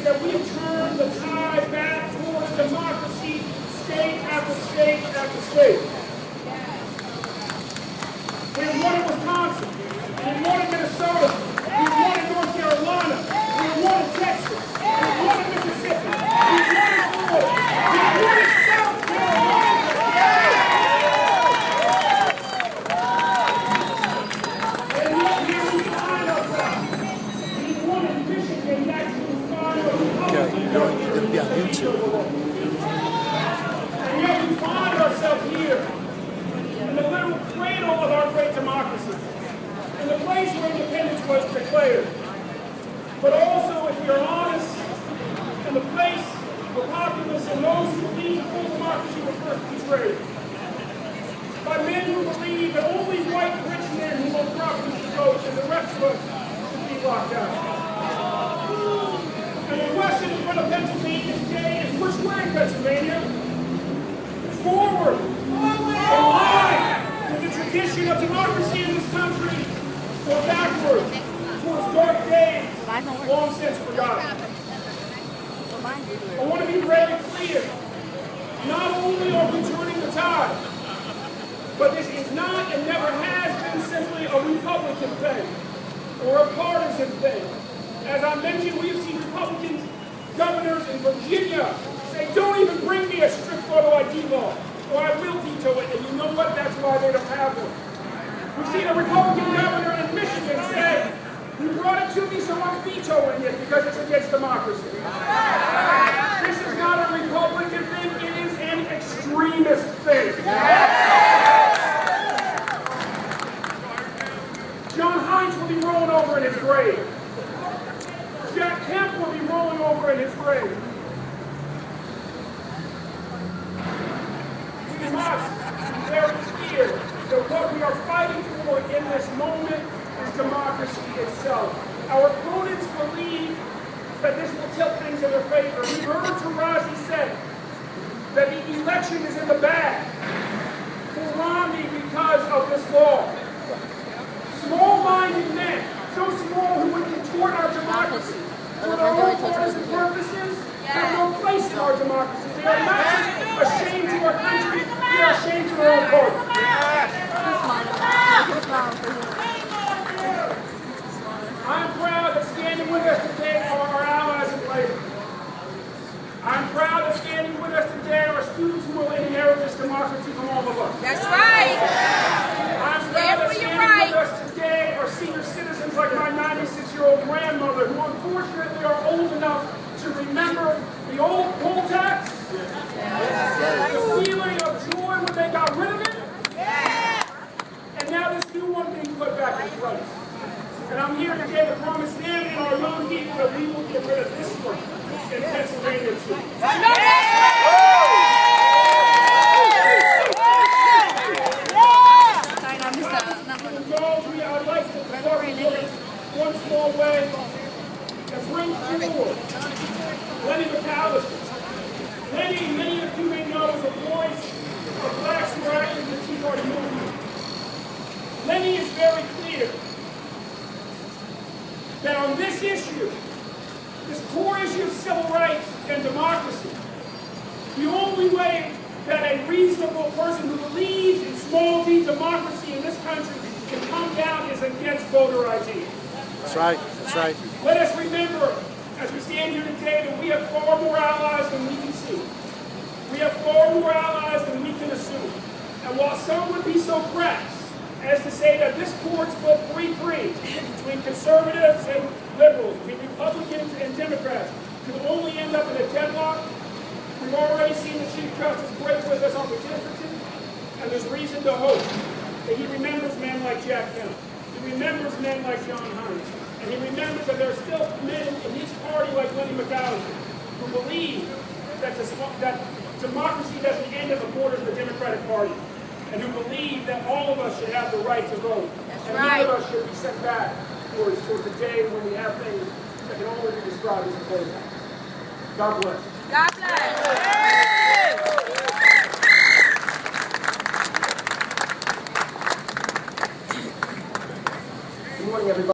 that we've turned the tide back towards democracy, state after state after state. We've won in Wisconsin, we've won in Minnesota, we've won in North Carolina, we've won in Texas, we've won in Mississippi, we've won in Florida, we've won in South Carolina. And yet here we find ourselves. We've won in Michigan, that's who we find ourselves. You're going to be on YouTube. And yet we find ourselves here in the little cradle of our great democracy, in the place where independence was declared. But also, if we are honest, in the place where populace and those who believe full democracy were first betrayed. By men who believe that only white rich men who own property should vote and the rest of us should be locked out. And the question in front of Pennsylvania today is which way, Pennsylvania? Forward! Alive with the tradition of democracy in this country, or backward towards dark days long since forgotten. I want to be very clear. Not only are we turning the tide, but this is not and never has been simply a Republican thing or a partisan thing. As I mentioned, we've seen Republican governors in Virginia say, don't even bring me a strict photo ID law, or I will veto it, and you know what? That's why they don't have one. We've seen a Republican governor in Michigan say, you brought it to me, so I'm vetoing it because it's against democracy. This is not a Republican thing, it is an extremist thing. John Hines will be rolling over in his grave. Jack Kemp will be rolling over in his grave. We must be very clear that what we are fighting for in this moment is democracy itself. Our opponents believe that this will tilt things in their favor. We heard Tarazi say that the election is in the bag for Romney because of this law. Small-minded men, so small who would contort our democracy for their own partisan purposes, have no place in our democracy. They are not just ashamed to our country, they are ashamed to their own party. I'm proud that standing with us today are our allies in labor. I'm proud that standing with us today are students who will inherit this democracy from all of us. That's right. I'm proud that standing with us today are senior citizens like my 96-year-old grandmother who unfortunately are old enough to remember the old poll tax, the feeling of joy when they got rid of it, and now this new one being put back in place. And I'm here today to promise them and our young people that we will get rid of this one in Pennsylvania too. I'd like to start one small way and bring forward Lenny McAllister. Lenny, many of you may know, is a voice of blacks who are active in the Tea Party movement. Lenny is very clear that on this issue, this core issue of civil rights and democracy, the only way that a reasonable person who believes in small d democracy in this country can come down is against voter ID. That's right, that's right. Let us remember, as we stand here today, that we have far more allies than we can see. We have far more allies than we can assume. And while some would be so crass as to say that this court split 3-3 between conservatives and liberals, between Republicans and Democrats, could only end up in a deadlock, we've already seen the Chief Justice break with us on redistricting, and there's reason to hope that he remembers men like Jack Kemp. He remembers men like John Hines. And he remembers that there are still men in his party like Lenny McAllister who believe that democracy doesn't end at the borders of the Democratic Party, and who believe that all of us should have the right to vote. That's and right. none of us should be sent back towards a day when we have things that can only be described as a close. God bless. God bless.